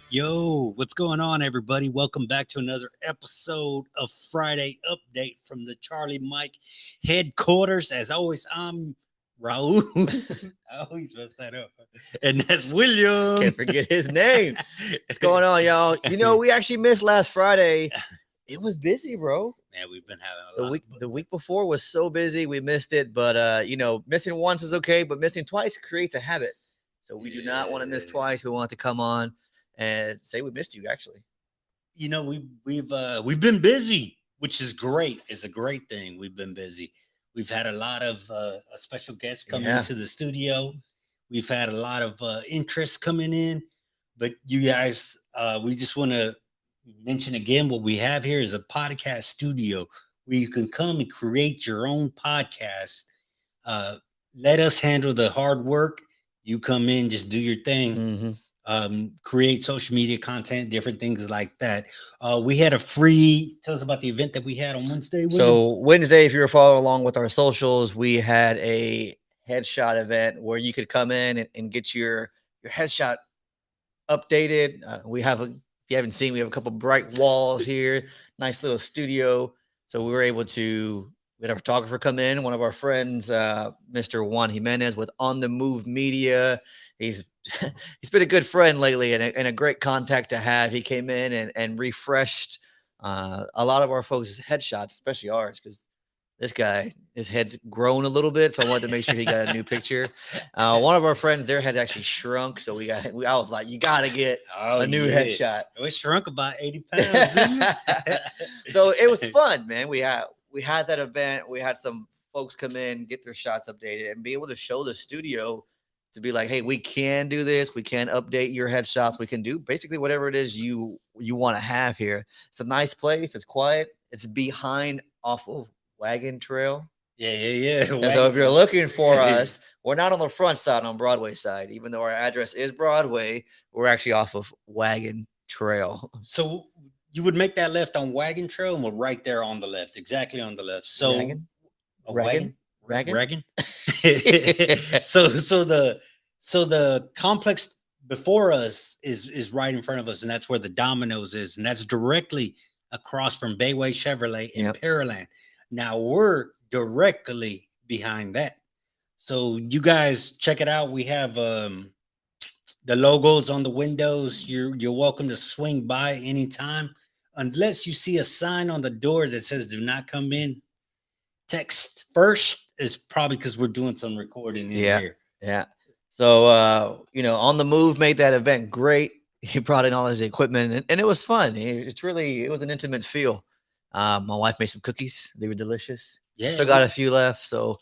Yo, what's going on, everybody? Welcome back to another episode of Friday Update from the Charlie Mike headquarters. As always, I'm Raul. I always mess that up. And that's William. Can't forget his name. What's going on, y'all? We actually missed last Friday. It was busy, bro. Man, we've been having a The lot week of the week before was so busy, we missed it. But missing once is okay, but missing twice creates a habit. So we do not want to miss yeah. twice. We want to come on and say we missed you, actually. We've been busy, which is great. It's a great thing. We've been busy. We've had a lot of special guests come Yeah. into the studio. We've had a lot of interest coming in, but you guys, we just want to mention again what we have here is a podcast studio where you can come and create your own podcast. Uh, Let us handle the hard work. You come in, just do your thing, hmm create social media content, different things like that. We had a free. Tell us about the event that we had on Wednesday, William. So Wednesday, if you were following along with our socials, we had a headshot event where you could come in and get your headshot updated. We have if you haven't seen, we have a couple bright walls here, nice little studio. So we were able to we had a photographer come in, one of our friends, Mr. Juan Jimenez with On the Move Media. He's he's been a good friend lately and a great contact to have. He came in and refreshed a lot of our folks' headshots, especially ours, because this guy, his head's grown a little bit, so I wanted to make sure he got a new picture. One of our friends, their head actually shrunk, so I was like, you got to get Oh a new yeah, headshot. it shrunk about 80 pounds, didn't it? So it was fun, man. We had that event. We had some folks come in, get their shots updated, and be able to show the studio to be like, hey, we can do this. We can update your headshots. We can do basically whatever it is you want to have here. It's a nice place. It's quiet. It's behind off of Wagon Trail. Yeah, yeah, yeah. And so if you're looking for us, we're not on the front side on Broadway side, even though our address is Broadway, we're actually off of Wagon Trail. So you would make that left on Wagon Trail, and we're right there on the left, exactly on the left. So Wagon? a Wagon? wagon, Wagon? wagon. So the complex before us is right in front of us, and that's where the Domino's is, and that's directly across from Bayway Chevrolet in Yep. Pearland. Now we're directly behind that. So you guys check it out. We have the logos on the windows. You're welcome to swing by anytime, unless you see a sign on the door that says "Do not come in." Text first is probably because we're doing some recording in Yeah. here. Yeah. So On the Move made that event great. He brought in all his equipment and it was fun. It was an intimate feel. My wife made some cookies. They were delicious. Yeah, Still got a few left, so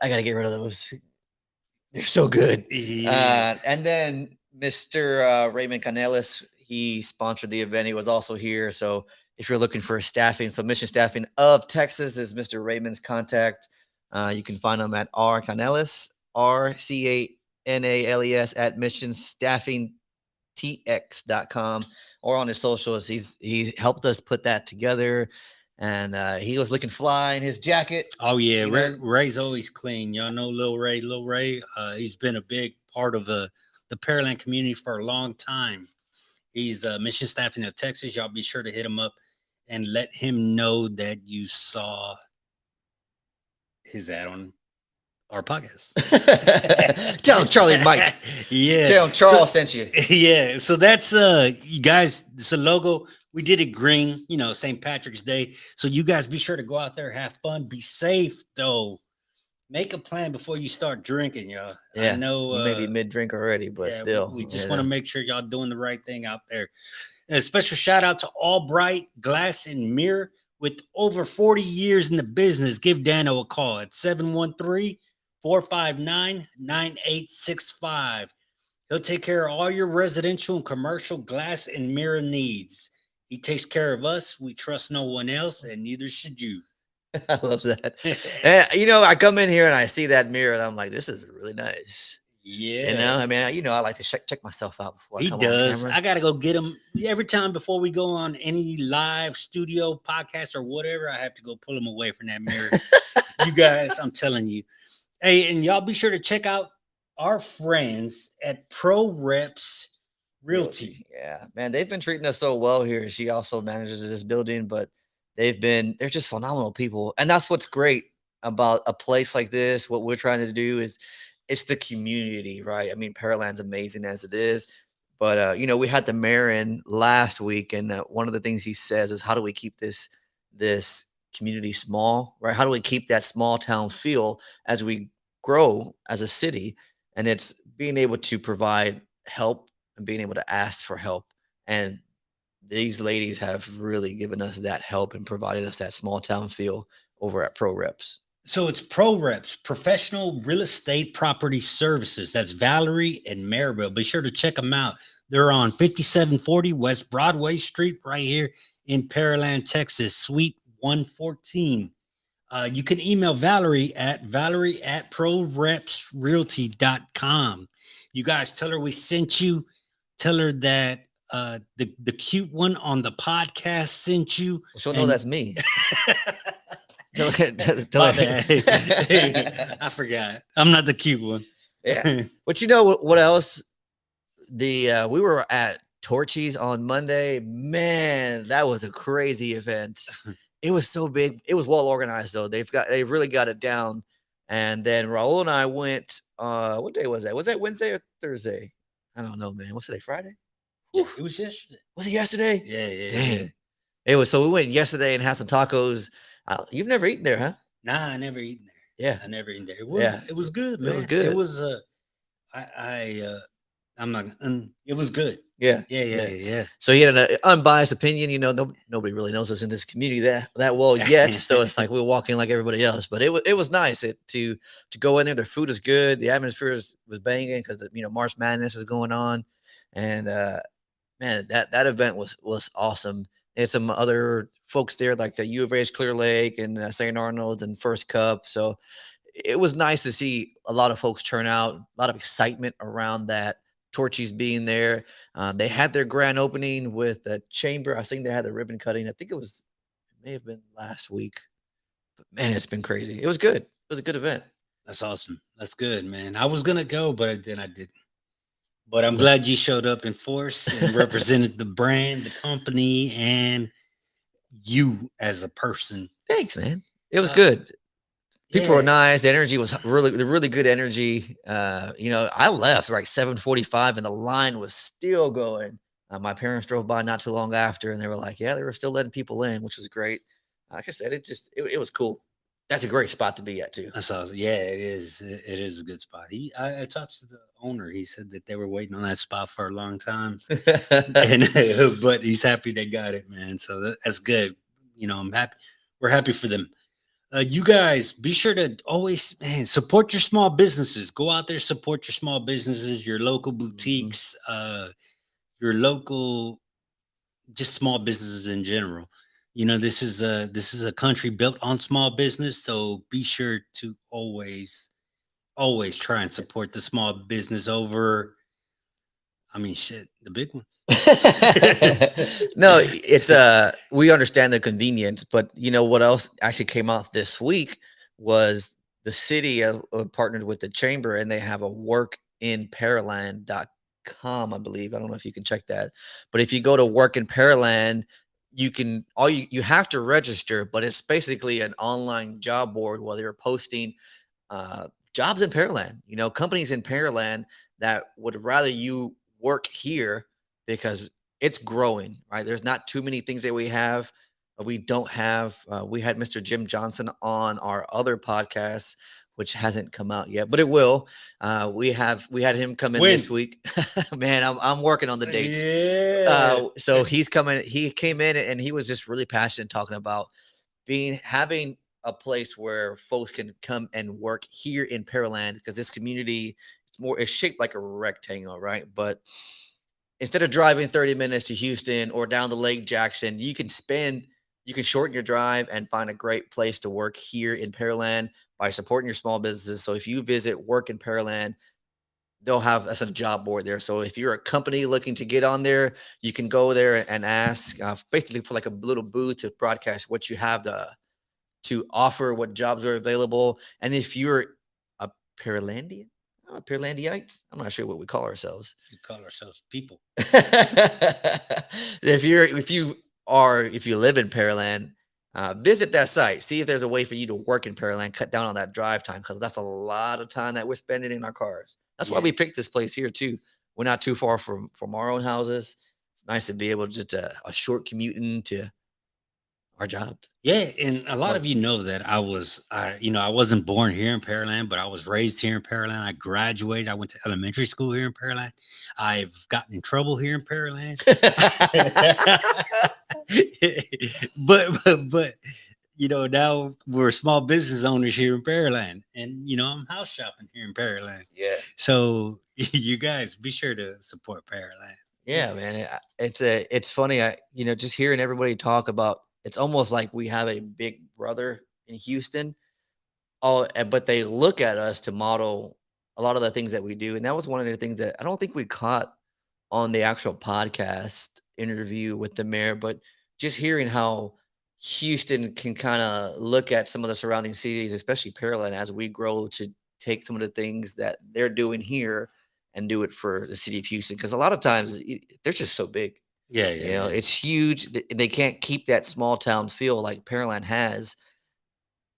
I gotta get rid of those. They're so good. yeah. And then Mr. Raymond Canelis, he sponsored the event. He was also here. So if you're looking for staffing, so Mission Staffing of Texas is Mr. Raymond's contact. You can find him at R Canelis, RCANALES at missionstaffingtx.com or on his socials. He's helped us put that together. And he was looking fly in his jacket. Oh yeah, You know, Ray's always clean. Y'all know Lil Ray. Lil Ray, he's been a big part of the Pearland community for a long time. He's mission staffing of Texas. Y'all be sure to hit him up and let him know that you saw his ad on our podcast. Tell him Charlie Mike. Yeah. Tell him Charles sent you. Yeah. So that's you guys, it's a logo. We did it green, St. Patrick's Day. So you guys be sure to go out there, have fun, be safe though. Make a plan before you start drinking, y'all. I Yeah, know you may be mid drink already, but yeah, still, we just want to make sure y'all doing the right thing out there. And a special shout out to Albright Glass and Mirror. With over 40 years in the business, give Dano a call at 713-459-9865. He'll take care of all your residential and commercial glass and mirror needs. He takes care of us. We trust no one else, and neither should you. I love that. And I come in here and I see that mirror and I'm like, this is really nice. Yeah. I mean, I like to check myself out before I He come on does. camera. I gotta go get him every time before we go on any live studio podcast or whatever. I have to go pull him away from that mirror. You guys, I'm telling you. Hey, and y'all be sure to check out our friends at Pro Reps Realty. Yeah, man, they've been treating us so well here. She also manages this building, but they're just phenomenal people. And that's what's great about a place like this. What we're trying to do is it's the community, right? I mean, Pearland's amazing as it is. But we had the mayor in last week, and one of the things he says is how do we keep this community small, right? How do we keep that small town feel as we grow as a city? And it's being able to provide help and being able to ask for help. And these ladies have really given us that help and provided us that small town feel over at Pro Reps. So it's Pro Reps, Professional Real Estate Property Services. That's Valerie and Maribel. Be sure to check them out. They're on 5740 West Broadway Street, right here in Pearland, Texas, Suite 114. You can email Valerie at prorepsrealty.com. You guys tell her we sent you. Tell her that the cute one on the podcast sent you. She'll know that's me. Tell her- My bad. I forgot. I'm not the cute one. Yeah. But you know what else? We were at Torchy's on Monday. Man, that was a crazy event. It was so big. It was well organized though. They really got it down. And then Raul and I went. What day was that? Was that Wednesday or Thursday? I don't know, man. What's today? Friday? Yeah, it was yesterday. Was it yesterday? Yeah. Dang. It was. So we went yesterday and had some tacos. You've never eaten there, huh? Nah, I never eaten there. Yeah. I never eaten there. It was good, man. It was good. It was I'm not it was good. Yeah. Yeah. So he had an unbiased opinion. Nobody really knows us in this community that well yet. So it's like we're walking like everybody else. But it was nice to go in there. The food is good. The atmosphere was banging because March Madness is going on, and man, that event was awesome. There's some other folks there like U of H, Clear Lake, and St. Arnold's and First Cup. So it was nice to see a lot of folks turn out. A lot of excitement around that. Torchy's being there. They had their grand opening with the chamber. I think they had the ribbon cutting. I think it may have been last week. But man, it's been crazy. It was good. It was a good event. That's awesome. That's good, man. I was gonna go, but then I didn't. But I'm glad you showed up in force and represented the brand, the company, and you as a person. Thanks, man. It was good. People were Yeah. nice. The energy was really good energy. I left like 7:45 and the line was still going. My parents drove by not too long after and they were like, yeah, they were still letting people in, which was great. Like I said, it was cool. That's a great spot to be at too. That's awesome. Yeah, it is. It is a good spot. I talked to the owner. He said that they were waiting on that spot for a long time, and but he's happy they got it, man. So that's good. I'm happy. We're happy for them. You guys, be sure to always, man, support your small businesses. Go out there, support your small businesses, your local boutiques, your local, just small businesses in general. This is a country built on small business, so be sure to always try and support the small business over, I mean, shit, the big ones. No, it's we understand the convenience, but you know what else actually came out this week was the city partnered with the chamber and they have a workinpearland.com, I believe. I don't know if you can check that, but if you go to Work in Pearland, you have to register, but it's basically an online job board where they're posting jobs in Pearland, companies in Pearland that would rather you work here because it's growing, right? There's not too many things that we have. We don't have. We had Mr. Jim Johnson on our other podcast, which hasn't come out yet, but it will. We had him come in this week. Man, I'm working on the dates. Yeah. So he's coming. He came in and he was just really passionate talking about having a place where folks can come and work here in Pearland because this community it's shaped like a rectangle, right? But instead of driving 30 minutes to Houston or down to Lake Jackson, you can shorten your drive and find a great place to work here in Pearland by supporting your small businesses. So if you visit Work in Pearland, that's a job board there. So if you're a company looking to get on there, you can go there and ask basically for like a little booth to broadcast what you have to offer, what jobs are available. And if you're a Pearlandian, Pearlandiites. I'm not sure what we call ourselves. We call ourselves people. If you live in Pearland, visit that site. See if there's a way for you to work in Pearland. Cut down on that drive time because that's a lot of time that we're spending in our cars. That's why Yeah. we picked this place here too. We're not too far from our own houses. It's nice to be able to just a short commute into our job. Yeah, and a lot Love of it. you know that I wasn't born here in Pearland, but I was raised here in Pearland. I graduated. I went to elementary school here in Pearland. I've gotten in trouble here in Pearland. but now we're small business owners here in Pearland, and I'm house shopping here in Pearland. Yeah. So you guys be sure to support Pearland. Yeah, man. It's funny. Just hearing everybody talk about it's almost like we have a big brother in Houston. But they look at us to model a lot of the things that we do. And that was one of the things that I don't think we caught on the actual podcast interview with the mayor, but just hearing how Houston can kind of look at some of the surrounding cities, especially Pearland, as we grow to take some of the things that they're doing here and do it for the city of Houston. Because a lot of times they're just so big. Yeah, yeah, yeah. It's huge. They can't keep that small town feel like Pearland has.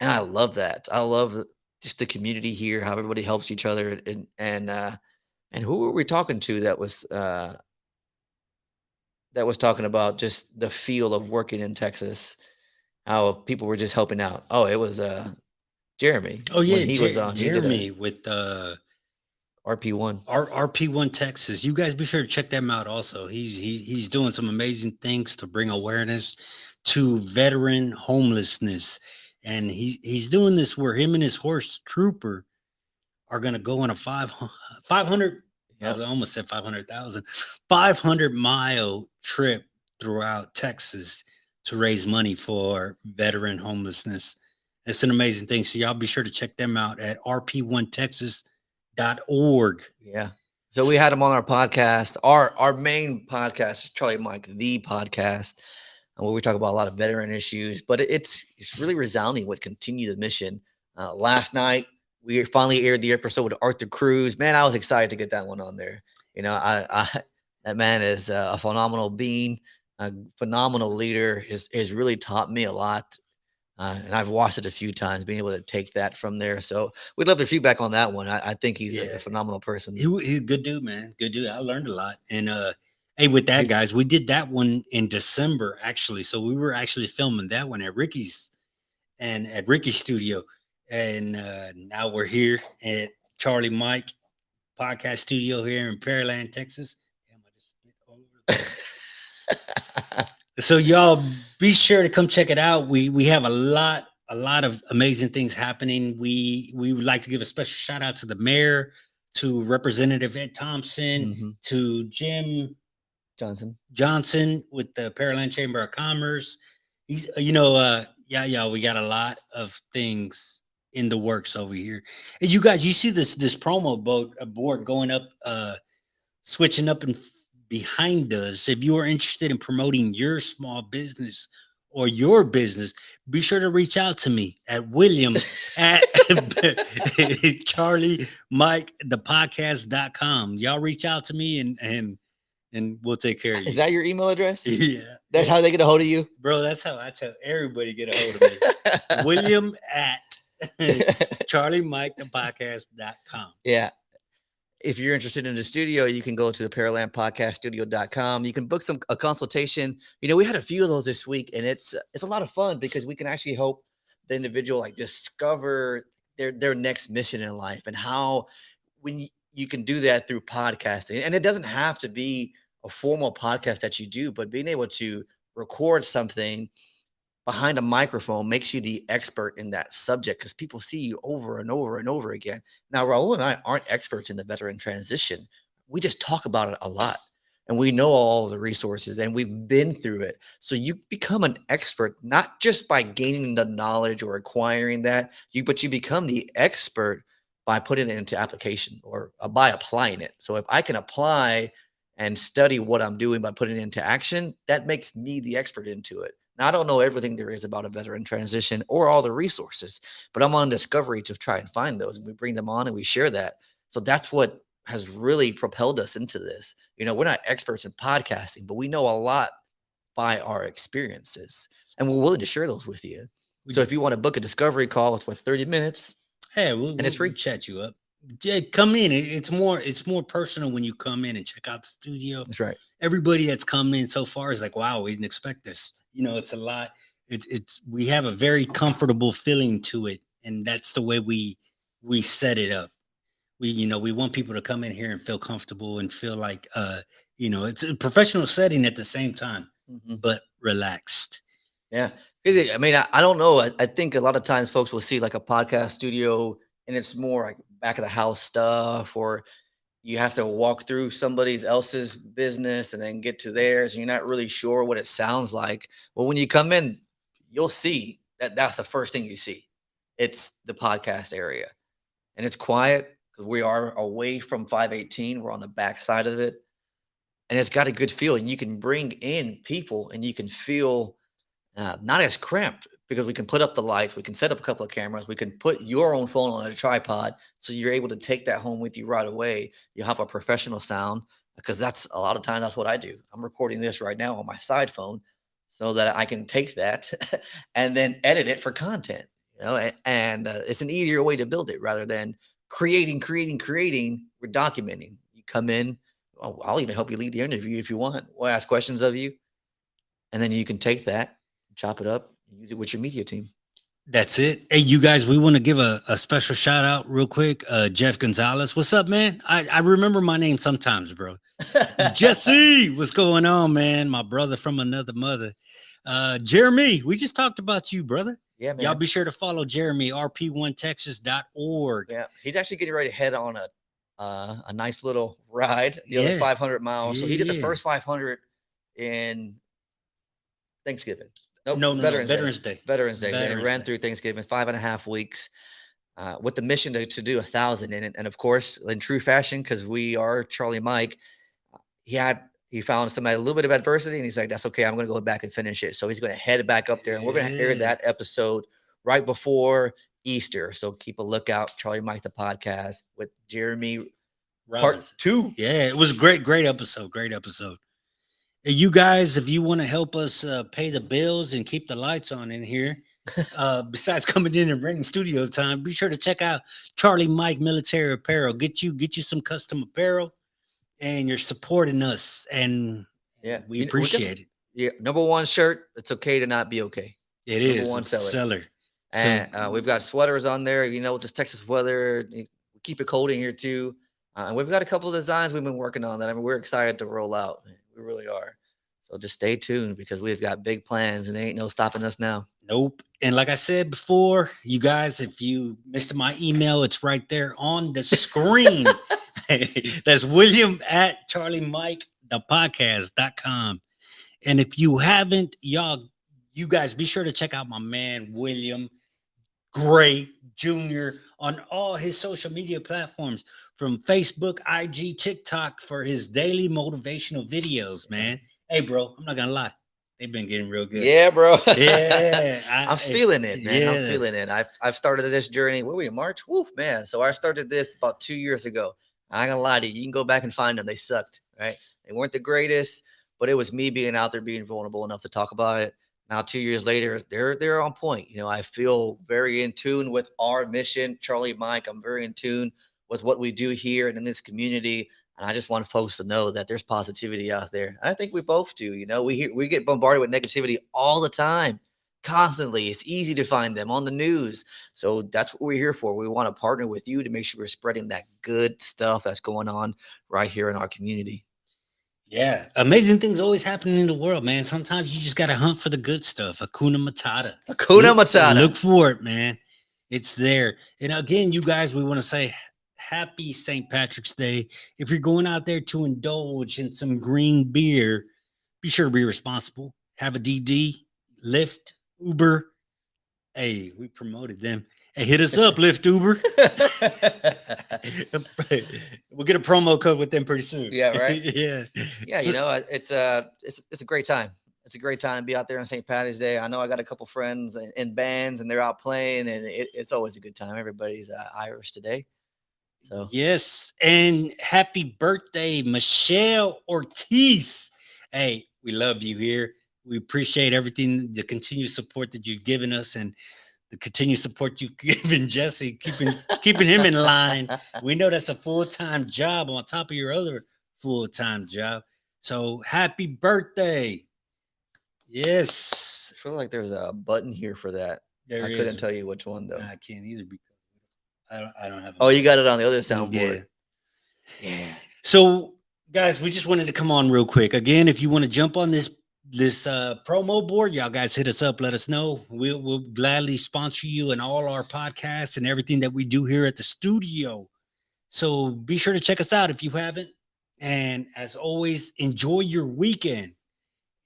And I love that. I love just the community here, how everybody helps each other. And who were we talking to that was talking about just the feel of working in Texas, how people were just helping out. Oh, it was Jeremy. Oh yeah, When he was on, he did Jeremy with RP1. RP1 Texas. You guys be sure to check them out. Also, he's doing some amazing things to bring awareness to veteran homelessness, and he's doing this where him and his horse Trooper are going to go on a 500. I almost said 500,000, 500-mile trip throughout Texas to raise money for veteran homelessness. It's an amazing thing. So y'all be sure to check them out at rp1texas.org. Yeah. So we had him on our podcast. Our main podcast is Charlie Mike, the podcast, where we talk about a lot of veteran issues, but it's really resounding with Continue the Mission. Last night, we finally aired the episode with Arthur Cruz. Man, I was excited to get that one on there. That man is a phenomenal being, a phenomenal leader. Has really taught me a lot. And I've watched it a few times, being able to take that from there. So we'd love their feedback on that one. I think he's a phenomenal person. He's a good dude, man. Good dude. I learned a lot. And hey, with that, guys, we did that one in December, actually. So we were actually filming that one at Ricky's studio. And now we're here at Charlie Mike podcast studio here in Pearland, Texas. So y'all be sure to come check it out. We have a lot of amazing things happening. We would like to give a special shout out to the mayor, to Representative Ed Thompson, to Jim Johnson with the Pearland Chamber of Commerce. He's we got a lot of things in the works over here. And you guys, you see this promo board going up, switching up and behind us. If you are interested in promoting your small business or your business, be sure to reach out to me at William at CharlieMikeThePodcast.com. Y'all reach out to me and we'll take care of you. Is that your email address? Yeah. That's how they get a hold of you? Bro, that's how I tell everybody to get a hold of me. William at CharlieMikeThePodcast.com. Yeah. If you're interested in the studio, you can go to the PearlandPodcastStudio.com. You can book a consultation. We had a few of those this week, and it's a lot of fun because we can actually help the individual discover their next mission in life, and how when you can do that through podcasting. And it doesn't have to be a formal podcast that you do, but being able to record something behind a microphone makes you the expert in that subject because people see you over and over and over again. Now, Raul and I aren't experts in the veteran transition. We just talk about it a lot, and we know all the resources, and we've been through it. So you become an expert, not just by gaining the knowledge or acquiring that, but you become the expert by putting it into application or by applying it. So if I can apply and study what I'm doing by putting it into action, that makes me the expert into it. Now, I don't know everything there is about a veteran transition or all the resources, but I'm on Discovery to try and find those. And we bring them on and we share that. So that's what has really propelled us into this. We're not experts in podcasting, but we know a lot by our experiences, and we're willing to share those with you. We So if just, you want to book a discovery call, it's 30 minutes hey, and it's we'll free. chat you up. Yeah, come in. It's more personal when you come in and check out the studio. That's right. Everybody that's come in so far is like, wow, we didn't expect this. It's a lot. It's we have a very comfortable feeling to it, and that's the way we set it up. We want people to come in here and feel comfortable and feel like it's a professional setting at the same time, Mhm. but relaxed. Yeah. Crazy. I mean, I don't know. I think a lot of times folks will see like a podcast studio and it's more like back of the house stuff, or you have to walk through somebody else's business and then get to theirs, and you're not really sure what it sounds like. Well, when you come in, you'll see that that's the first thing you see. It's the podcast area, and it's quiet because we are away from 518. We're on the back side of it, and it's got a good feel. And you can bring in people, and you can feel not as cramped because we can put up the lights, we can set up a couple of cameras, we can put your own phone on a tripod, so you're able to take that home with you right away. You have a professional sound because that's a lot of times that's what I do. I'm recording this right now on my side phone so that I can take that and then edit it for content. And it's an easier way to build it rather than creating. We're documenting. You come in. I'll even help you lead the interview if you want. We'll ask questions of you, and then you can take that, chop it up, and use it with your media team. That's it. Hey, you guys, we want to give a special shout out real quick. Jeff Gonzalez. What's up, man? I remember my name sometimes, bro. Jesse, what's going on, man? My brother from another mother. Jeremy, we just talked about you, brother. Yeah, man. Y'all be sure to follow Jeremy, rp1texas.org. Yeah, he's actually getting ready to head on a nice little ride, the other Yeah. 500 miles. So he did the Yeah. first 500 in Thanksgiving. Nope, No, Veterans Day. Veterans Day. And it Veterans ran Day. through Thanksgiving, 5.5 weeks, with the mission to do 1,000 in it. And of course, in true fashion, because we are Charlie Mike, he found somebody a little bit of adversity, and he's like, "That's okay. I'm going to go back and finish it." So he's going to head back up there, and we're going to air Yeah. that episode right before Easter. So keep a lookout. Charlie Mike the podcast with Jeremy Part Robinson. 2. Yeah, it was great episode. Great episode. Hey, you guys, if you want to help us pay the bills and keep the lights on in here, besides coming in and renting studio time, be sure to check out Charlie Mike Military Apparel. Get you some custom apparel, and you're supporting us, and Yeah, we appreciate it. Yeah, number one shirt. It's okay to not be okay. It Number is one it's a seller. seller. And we've got sweaters on there. With this Texas weather, we keep it cold in here too. And we've got a couple of designs we've been working on that we're excited to roll out. We really are. So just stay tuned because we've got big plans and there ain't no stopping us now. Nope. And like I said before, you guys, if you missed my email, it's right there on the screen. That's William at charliemikethepodcast.com. And if you haven't, you guys be sure to check out my man, William Gray Jr. on all his social media platforms, from Facebook, IG, TikTok, for his daily motivational videos, man. Hey, bro, I'm not going to lie. They've been getting real good. Yeah, bro. Yeah. I'm feeling it, man. Yeah. I'm feeling it. I've started this journey. Where were we in March? Woof, man. So I started this about 2 years ago. I ain't gonna lie to you. You can go back and find them. They sucked, right? They weren't the greatest, but it was me being out there, being vulnerable enough to talk about it. Now, 2 years later, they're on point. I feel very in tune with our mission, Charlie Mike. I'm very in tune with what we do here and in this community. And I just want folks to know that there's positivity out there. And I think we both do. We get bombarded with negativity all the time, constantly. It's easy to find them on the news. So that's what we're here for. We want to partner with you to make sure we're spreading that good stuff that's going on right here in our community. Yeah. Amazing things always happening in the world, man. Sometimes you just got to hunt for the good stuff. Hakuna Matata. Hakuna Matata. Look for it, man. It's there. And again, you guys, we want to say happy St. Patrick's Day. If you're going out there to indulge in some green beer, be sure to be responsible. Have a DD, Lyft, Uber. Hey, we promoted them. Hey, hit us up, Lyft, Uber. We'll get a promo code with them pretty soon. Yeah, right? Yeah. Yeah, it's a great time. It's a great time to be out there on St. Patty's Day. I know I got a couple friends in bands and they're out playing, and it's always a good time. Everybody's Irish today. So Yes, and happy birthday, Michelle Ortiz. Hey, we love you here. We appreciate everything, the continued support that you've given us, and the continued support you've given Jesse, keeping him in line. We know that's a full-time job on top of your other full-time job. So happy birthday. Yes, I feel like there's a button here for that. there I is. couldn't tell you which one though. I can't either because I don't have. Oh, you got it on the other soundboard. Yeah. So, guys, we just wanted to come on real quick. Again, if you want to jump on this promo board, y'all guys hit us up. Let us know. We'll gladly sponsor you in all our podcasts and everything that we do here at the studio. So be sure to check us out if you haven't. And as always, enjoy your weekend.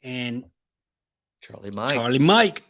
And Charlie Mike. Charlie Mike.